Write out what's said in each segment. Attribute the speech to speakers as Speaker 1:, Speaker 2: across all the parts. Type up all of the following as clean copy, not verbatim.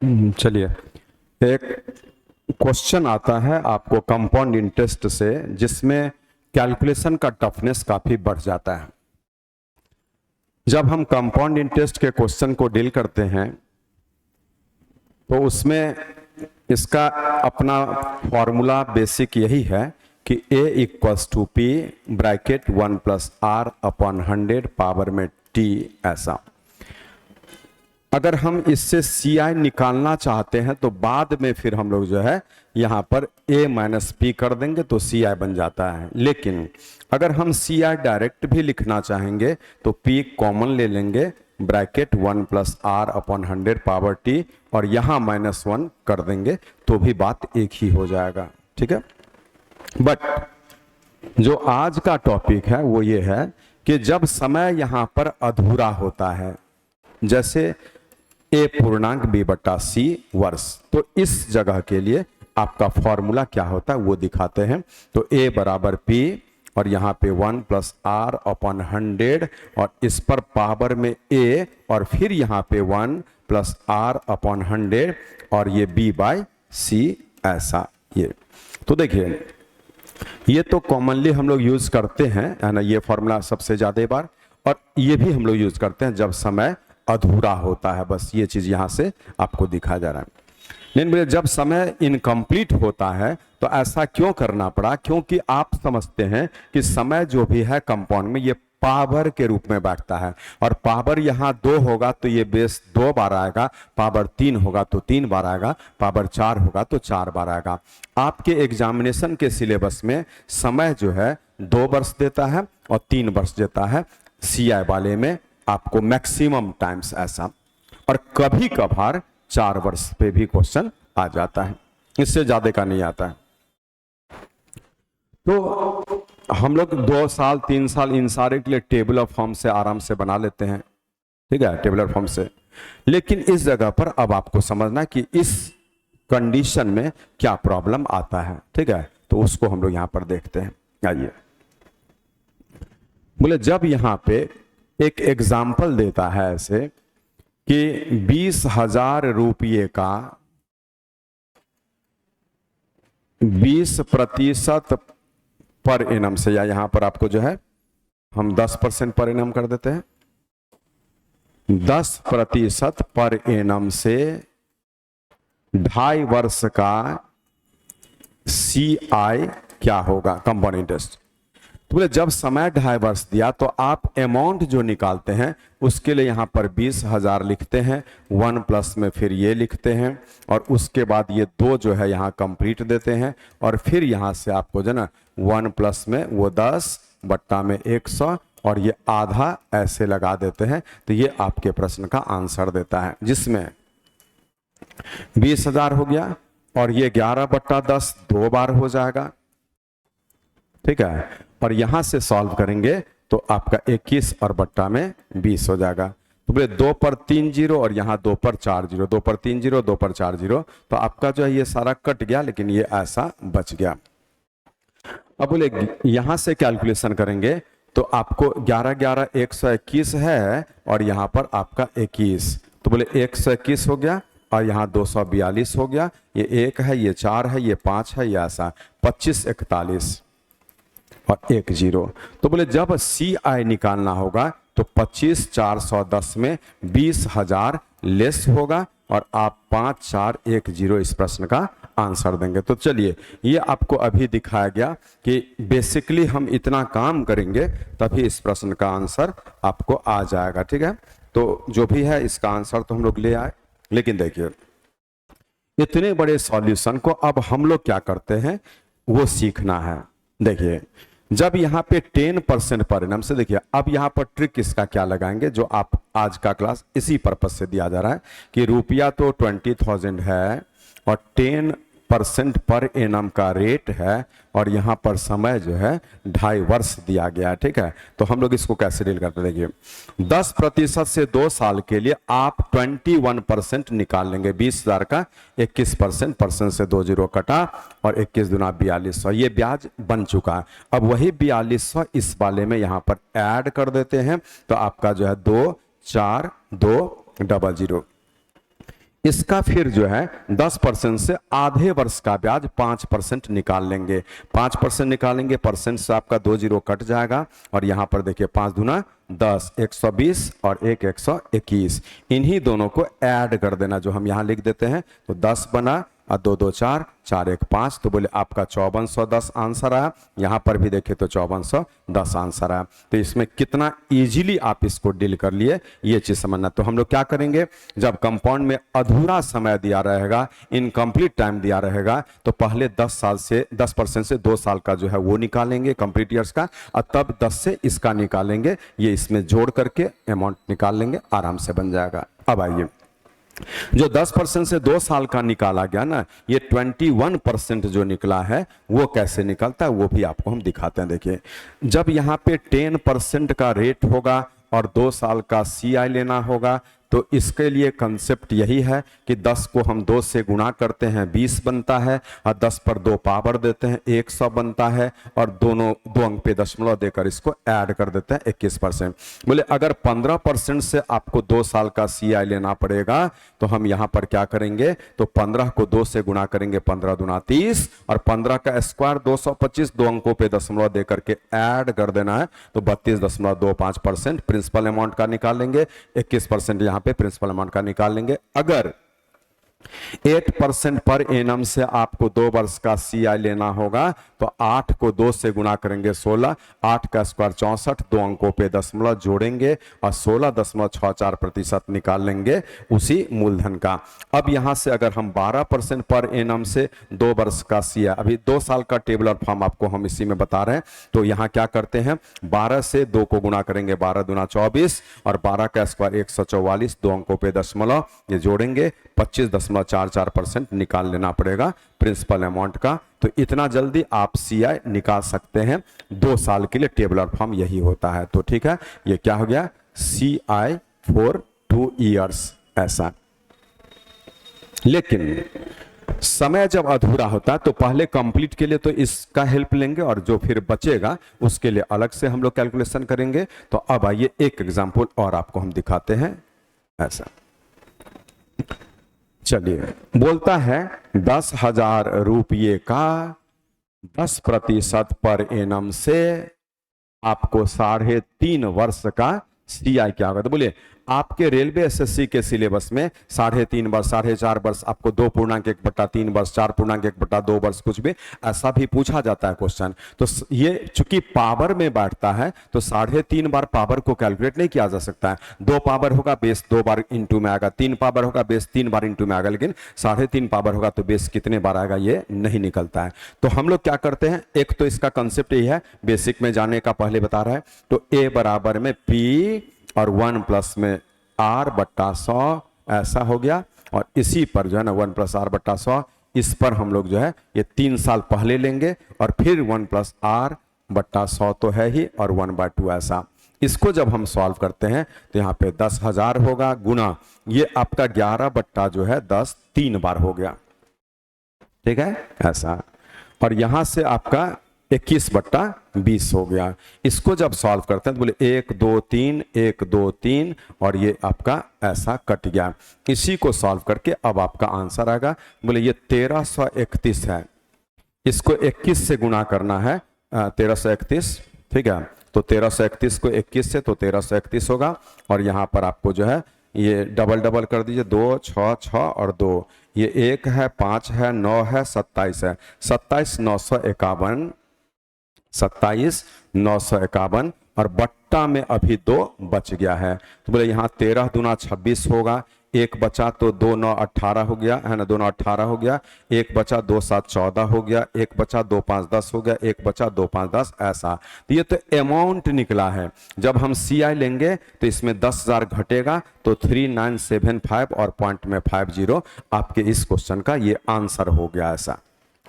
Speaker 1: चलिए, एक क्वेश्चन आता है आपको कंपाउंड इंटरेस्ट से, जिसमें कैलकुलेशन का टफनेस काफी बढ़ जाता है। जब हम कंपाउंड इंटरेस्ट के क्वेश्चन को डील करते हैं तो उसमें इसका अपना फॉर्मूला बेसिक यही है कि a equals to P bracket 1 plus R upon 100 power में t। ऐसा अगर हम इससे सी आई निकालना चाहते हैं तो बाद में फिर हम लोग जो है यहाँ पर a माइनस पी कर देंगे तो सी आई बन जाता है। लेकिन अगर हम सी आई डायरेक्ट भी लिखना चाहेंगे तो p कॉमन ले लेंगे, bracket 1 plus R upon 100 power t, और यहाँ -1 कर देंगे तो भी बात एक ही हो जाएगा। ठीक है, बट जो आज का टॉपिक है वो ये है कि जब समय यहाँ पर अधूरा होता है, जैसे a पूर्णांक b बटा c वर्ष, तो इस जगह के लिए आपका फॉर्मूला क्या होता है वो दिखाते हैं। तो a बराबर p और यहाँ पे 1 प्लस आर अपॉन 100 और इस पर पावर में a और फिर यहाँ पे 1 प्लस आर अपॉन 100 और ये b बाई c। ऐसा ये तो देखिए, ये तो कॉमनली हम लोग यूज करते हैं, है ना, ये फॉर्मूला सबसे ज्यादा बार, और ये भी हम लोग यूज करते हैं जब समय अधूरा होता है। बस ये चीज यहां से आपको दिखा जा रहा है। लेकिन जब समय इनकम्प्लीट होता है तो ऐसा क्यों करना पड़ा? क्योंकि आप समझते हैं कि समय जो भी है कंपाउंड में ये पावर के रूप में बैठता है, और पावर यहाँ 2 होगा तो ये बेस 2 बार आएगा, पावर 3 होगा तो 3 बार आएगा, पावर 4 होगा तो 4 बार आएगा। आपके एग्जामिनेशन के सिलेबस में समय जो है 2 वर्ष देता है और 3 वर्ष देता है, सीआई वाले में आपको मैक्सिमम टाइम्स ऐसा, और कभी कभार 4 वर्ष पे भी क्वेश्चन आ जाता है, इससे ज्यादा का नहीं आता है। तो हम लोग 2 साल 3 साल इन सारे के लिए टेबल ऑफ फॉर्म से आराम से बना लेते हैं, ठीक है, टेबल ऑफ फॉर्म से। लेकिन इस जगह पर अब आपको समझना कि इस कंडीशन में क्या प्रॉब्लम आता है, ठीक है, तो उसको हम लोग यहां पर देखते हैं। आइए, बोले जब यहां पे एक एग्जाम्पल देता है ऐसे कि 20,000 रुपये का 20% पर एनम से, या यहां पर आपको जो है हम 10% पर एनम कर देते हैं, 10% पर एनम से 2.5 वर्ष का CI क्या होगा, कंपाउंड इंटरेस्ट। तो बोले जब समय 2.5 वर्ष दिया तो आप अमाउंट जो निकालते हैं उसके लिए यहां पर 20,000 लिखते हैं, 1 प्लस में फिर ये लिखते हैं, और उसके बाद ये 2 जो है यहां कंप्लीट देते हैं, और फिर यहां से आपको जो ना 1 प्लस में वो 10 बट्टा में 100 और ये आधा ऐसे लगा देते हैं। तो ये आपके प्रश्न का आंसर देता है, जिसमें 20,000 हो गया और ये 11 बट्टा 10 2 बार हो जाएगा, ठीक है, और यहां से सॉल्व करेंगे तो आपका 21 और बट्टा में 20 हो जाएगा। तो बोले 2 पर 3 जीरो और यहाँ 2 पर 4 जीरो, 2 पर 3 जीरो 2 पर 4 जीरो, तो आपका जो है ये सारा कट गया, लेकिन ये ऐसा बच गया। अब बोले यहां से कैलकुलेशन करेंगे तो आपको 11 11 121 है और यहां पर आपका 21, तो बोले 121 हो गया और यहाँ 242 हो गया, ये 1 है, ये 4 है, ये 5 है, ये ऐसा 25 41 और 1 0। तो बोले जब CI निकालना होगा तो 25 410 में 20,000 लेस होगा और आप 5 4 1 0 इस प्रश्न का आंसर देंगे। तो चलिए, ये आपको अभी दिखाया गया कि बेसिकली हम इतना काम करेंगे तभी इस प्रश्न का आंसर आपको आ जाएगा, ठीक है। तो जो भी है इसका आंसर तो हम लोग ले आए, लेकिन देखिए इतने बड़े सॉल्यूशन को अब हम लोग क्या करते हैं वो सीखना है। देखिए जब यहाँ पे 10% परिणाम से, देखिए अब यहाँ पर ट्रिक इसका क्या लगाएंगे, जो आप आज का क्लास इसी पर्पज से दिया जा रहा है कि रुपया तो 20,000 है और 10% पर एनम का रेट है और यहाँ पर समय जो है 2.5 वर्ष दिया गया है, ठीक है। तो हम लोग इसको कैसे डील करते हैं, देखिए 10% से 2 साल के लिए आप 21% निकाल लेंगे, 20,000 का 21%, परसेंट से 2 जीरो कटा और 21 दूना 4200, ये ब्याज बन चुका है। अब वही 4200 इस वाले में यहाँ पर ऐड कर देते हैं, तो आपका जो है 2 4 2 0 0, इसका फिर जो है 10% से आधे वर्ष का ब्याज 5% निकाल लेंगे। 5% निकालेंगे, परसेंट से आपका 2 जीरो कट जाएगा और यहाँ पर देखिए 5 दूना 10, 120 और 121, इन्हीं दोनों को ऐड कर देना, जो हम यहाँ लिख देते हैं। तो 10 बना और 2 2 4, 4 1 5, तो बोले आपका 5410 आंसर आया। यहाँ पर भी देखे तो 5410 आंसर आया। तो इसमें कितना इजीली आप इसको डील कर लिए, ये चीज समझना। तो हम लोग क्या करेंगे, जब कंपाउंड में अधूरा समय दिया रहेगा, इनकम्प्लीट टाइम दिया रहेगा, तो पहले 10% से 2 साल का जो है वो निकालेंगे कंप्लीट ईयर्स का, और तब 10 से इसका निकालेंगे, ये इसमें जोड़ करके अमाउंट निकाल लेंगे, आराम से बन जाएगा। अब आइए, जो 10% से 2 साल का निकाला गया ना, ये 21% जो निकला है वो कैसे निकलता है वो भी आपको हम दिखाते हैं। देखिए, जब यहाँ पे 10% का रेट होगा और 2 साल का CI लेना होगा, तो इसके लिए कंसेप्ट यही है कि 10 को हम 2 से गुणा करते हैं 20 बनता है, और 10 पर 2 पावर देते हैं 100 बनता है, और दोनों 2 अंक पे दशमलव देकर इसको ऐड कर देते हैं 21%। बोले अगर 15% से आपको 2 साल का CI लेना पड़ेगा, तो हम यहाँ पर क्या करेंगे, तो 15 को 2 से गुणा करेंगे, 15 दूना 30, और 15 का स्क्वायर 225, 2 अंकों पे दशमलव देकर के ऐड कर देना है, तो 32.25% प्रिंसिपल अमाउंट का निकालेंगे, 21% यहाँ पे प्रिंसिपल अमाउंट का निकाल लेंगे। अगर 8% पर एनम से आपको 2 वर्ष का CI लेना होगा, तो 8 को 2 से गुणा करेंगे 16, 8 का स्क्वायर 64, 2 अंकों पे दशमलव जोड़ेंगे और 16.64% निकाल लेंगे उसी मूलधन का। अब यहां से अगर हम 12% पर एनम से 2 वर्ष का CI, अभी 2 साल का टेबलर फॉर्म आपको हम इसी में बता रहे हैं, तो यहां क्या करते हैं, 12 से 2 को गुणा करेंगे, 12 दूना 24, और 12 का स्क्वायर 144, 2 अंकों पे दशमलव ये जोड़ेंगे, 25.44% निकाल लेना पड़ेगा प्रिंसिपल अमाउंट का। तो इतना जल्दी आप CI निकाल सकते हैं 2 साल के लिए, टेबलर फॉर्म यही होता है। तो ठीक है, ये क्या हो गया, CI फॉर 2 ईयर्स ऐसा। लेकिन समय जब अधूरा होता है तो पहले कंप्लीट के लिए तो इसका हेल्प लेंगे, और जो फिर बचेगा उसके लिए अलग से हम लोग कैलकुलेशन करेंगे। तो अब आइए एक एग्जांपल और आपको हम दिखाते हैं ऐसा। चलिए, बोलता है 10,000 रुपये का 10% पर एनम से आपको 3.5 वर्ष का CI क्या होगा। तो बोलिए आपके रेलवे SSC के सिलेबस में 3.5 वर्ष, 4.5 वर्ष, आपको 2.1/3 वर्ष, 4.1/2 वर्ष, कुछ भी ऐसा भी पूछा जाता है क्वेश्चन। तो ये चूंकि पावर में बैठता है, तो 3.5 बार पावर को कैलकुलेट नहीं किया जा सकता है। 2 पावर होगा, बेस 2 बार इंटू में आएगा, 3 पावर होगा, बेस 3 बार इंटू में आएगा, लेकिन 3.5 पावर होगा तो बेस कितने बार आएगा ये नहीं निकलता है। तो हम लोग क्या करते हैं, एक तो इसका कंसेप्ट यही है, बेसिक में जाने का पहले बता रहा है। तो A बराबर में P और 1 प्लस में R/100 ऐसा हो गया, और इसी पर जो है ना 1 + R/100, इस पर हम लोग जो है ये 3 साल पहले लेंगे, और फिर 1 + R/100 तो है ही, और 1/2 ऐसा। इसको जब हम सॉल्व करते हैं तो यहाँ पे 10,000 होगा, गुना ये आपका 11 जो है 10 3 बार हो गया, ठीक है ऐसा, और यहां से आपका 21/20 हो गया। इसको जब सॉल्व करते हैं तो बोले 1 2 3 1 2 3, और ये आपका ऐसा कट गया। इसी को सॉल्व करके अब आपका आंसर आएगा, बोले ये 1331 है, इसको 21 से गुणा करना है, 1331, ठीक है। तो 1331 को 21 से, तो 1331 होगा, और यहाँ पर आपको जो है ये डबल कर दीजिए, 2 6 6 और 2, ये 1 है, 5 है, 9 है, 27 है, 27,951, 27,951, और बट्टा में अभी 2 बच गया है। तो बोले यहाँ 13 दूना 26 होगा, 1 बचा तो 2 9 18 हो गया है ना, 2 9 18 हो गया, 1 बचा 2 7 14 हो गया, 1 बचा 2 5 10 हो गया, 1 बचा 2 5 10 ऐसा। तो ये तो अमाउंट निकला है। जब हम CI लेंगे तो इसमें 10,000 घटेगा, तो 3975 और पॉइंट में 50 आपके इस क्वेश्चन का ये आंसर हो गया ऐसा।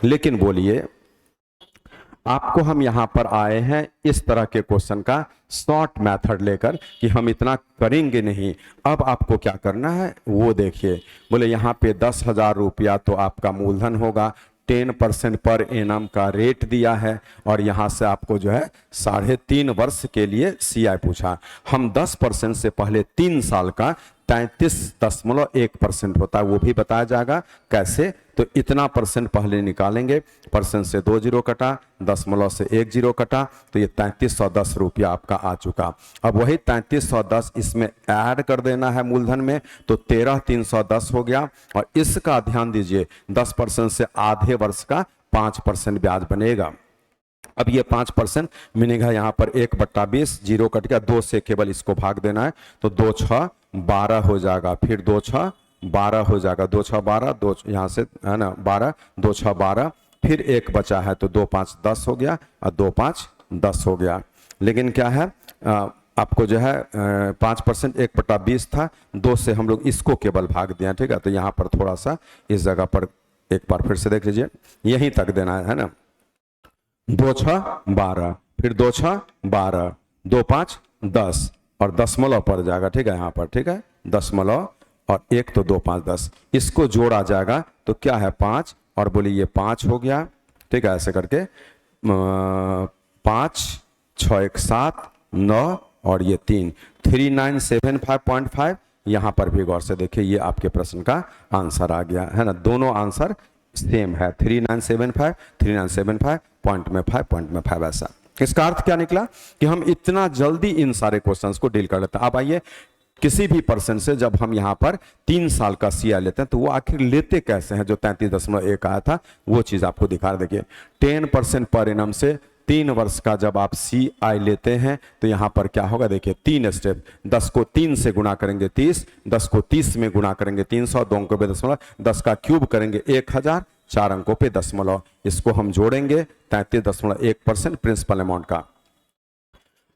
Speaker 1: लेकिन बोलिए, आपको हम यहां पर आए हैं इस तरह के क्वेश्चन का शॉर्ट मेथड लेकर कि हम इतना करेंगे नहीं। अब आपको क्या करना है वो देखिए। बोले यहाँ पे 10,000 रुपया तो आपका मूलधन होगा, 10% पर एनम का रेट दिया है, और यहाँ से आपको जो है 3.5 वर्ष के लिए CI पूछा। हम 10% से पहले 3 साल का 33.1% होता है, वो भी बताया जाएगा कैसे। तो इतना परसेंट पहले निकालेंगे, परसेंट से 2 जीरो कटा, दशमलव से 1 जीरो कटा, तो ये 3310 रुपया आपका आ चुका। अब वही 3310 इसमें ऐड कर देना है मूलधन में, तो 13310 हो गया। और इसका ध्यान दीजिए 10% से आधे वर्ष का 5% ब्याज बनेगा। अब ये 5% मिलेगा यहाँ पर 1/20, जीरो कट गया, 2 से केवल इसको भाग देना है, तो 2 6 12 हो जाएगा, फिर 2 6 12 हो जाएगा, 2 6 12, 2 यहाँ से है ना 12, 2 6 12, फिर 1 बचा है तो 2 5 10 हो गया और 2 5 10 हो गया। लेकिन क्या है आपको जो है 5% 1/20 था, 2 से हम लोग इसको केवल भाग दिया, ठीक है। तो यहाँ पर थोड़ा सा इस जगह पर एक बार फिर से देख लीजिए, यहीं तक देना है ना, 2 6 12, फिर 2 6 12, 2 5 10 और दशमलव पड़ जाएगा, ठीक है यहाँ पर, ठीक है, दशमलव और 1 तो 2 5 10, इसको जोड़ा जाएगा तो क्या है 5, और बोलिए ये 5 हो गया, ठीक है। ऐसे करके 5 6 1 7 9 और ये 3, 3975.5। यहाँ पर भी गौर से देखिए, ये आपके प्रश्न का आंसर आ गया है ना, दोनों आंसर सेम है, 3975 3975, पॉइंट में 5 पॉइंट में 5। ऐसा इसका अर्थ क्या निकला कि हम इतना जल्दी इन सारे क्वेश्चंस को डील कर लेते हैं। अब आइए किसी भी पर्सन से जब हम यहाँ पर 3 साल का CI लेते हैं तो वो आखिर लेते कैसे हैं, जो 33.1 आया था वो चीज आपको दिखा देखिए। 10% पर एनम से 3 वर्ष का जब आप CI लेते हैं तो यहाँ पर क्या होगा देखिए, 3 स्टेप, 10 को 3 से गुणा करेंगे 30, 10 को 30 में गुणा करेंगे 300, 2 अंकों पे दशमलव, 10 का क्यूब करेंगे 1000, 4 अंकों पे दशमलव, इसको हम जोड़ेंगे 33.1% प्रिंसिपल अमाउंट का।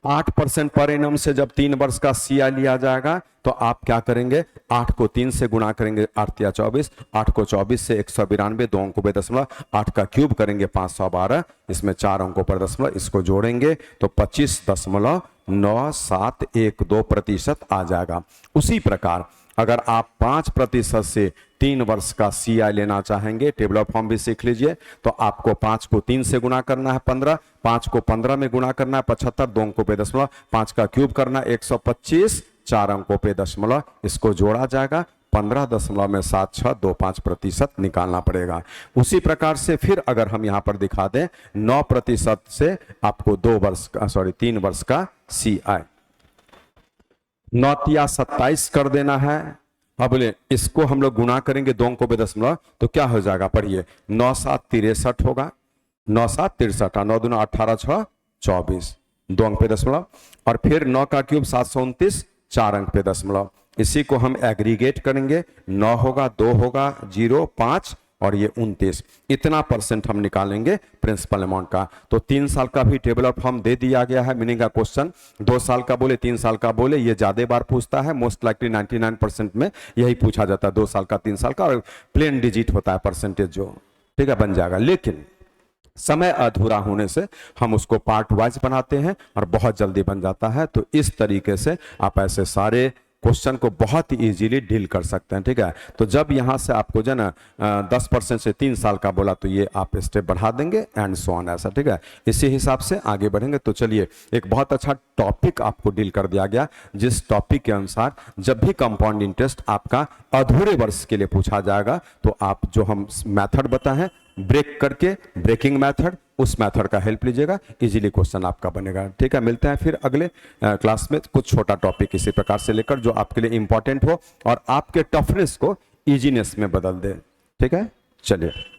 Speaker 1: 8% पर एनम से जब 3 वर्ष का CI लिया जाएगा तो आप क्या करेंगे, 8 को 3 से गुणा करेंगे 8 या 24, 8 को 24 से 192, 2 अंकों पे दशमलव, 8 का क्यूब करेंगे 512, इसमें 4 अंकों पर दशमलव, इसको जोड़ेंगे तो 25.9712% आ जाएगा। उसी प्रकार अगर आप 5% से 3 वर्ष का CI लेना चाहेंगे, टेबल ऑफ फॉर्म भी सीख लीजिए, तो आपको 5 को 3 से गुणा करना है 15, 5 को 15 में गुणा करना है 75, 2 अंकों पे दशमलव, 5 का क्यूब करना है 125, 4 अंकों पे दशमलव, इसको जोड़ा जाएगा 15.7625% निकालना पड़ेगा। उसी प्रकार से फिर अगर हम यहाँ पर दिखा दें 9% से आपको 3 वर्ष का CI, 9 या 27 कर देना है। अब बोले इसको हम लोग गुणा करेंगे 2 अंकों पे दशमलव, तो क्या हो जाएगा पढ़िए, 9 7 63 होगा, 9 7 63, 9 दूना 18 6 24, 2 अंक पे दशमलव, और फिर 9 का क्यूब 729, 4 अंक पे दशमलव, इसी को हम एग्रीगेट करेंगे, 9 होगा, 2 होगा, 0 5 और ये 29, इतना परसेंट हम निकालेंगे प्रिंसिपल अमाउंट का। तो 3 साल का भी टेबल ऑफ फॉर्म दे दिया गया है, मीनिंग का क्वेश्चन 2 साल का बोले 3 साल का बोले, ये ज्यादा बार पूछता है, मोस्ट लाइकली 99% में यही पूछा जाता है, 2 साल का 3 साल का, और प्लेन डिजिट होता है परसेंटेज जो, ठीक है, बन जाएगा। लेकिन समय अधूरा होने से हम उसको पार्ट वाइज बनाते हैं और बहुत जल्दी बन जाता है। तो इस तरीके से आप ऐसे सारे क्वेश्चन को बहुत ही इजीली डील कर सकते हैं, ठीक है। तो जब यहाँ से आपको जो ना 10% से 3 साल का बोला तो ये आप स्टेप बढ़ा देंगे एंड सो ऑन, ऐसा, ठीक है। इसी हिसाब से आगे बढ़ेंगे। तो चलिए, एक बहुत अच्छा टॉपिक आपको डील कर दिया गया, जिस टॉपिक के अनुसार जब भी कंपाउंड इंटरेस्ट आपका अधूरे वर्ष के लिए पूछा जाएगा तो आप जो हम मेथड बताए हैं ब्रेक करके, ब्रेकिंग मेथड, उस मेथड का हेल्प लीजिएगा, इजीली क्वेश्चन आपका बनेगा, ठीक है। मिलते हैं फिर अगले क्लास में कुछ छोटा टॉपिक इसी प्रकार से लेकर जो आपके लिए इंपॉर्टेंट हो और आपके टफनेस को इजीनेस में बदल दे, ठीक है। चलिए।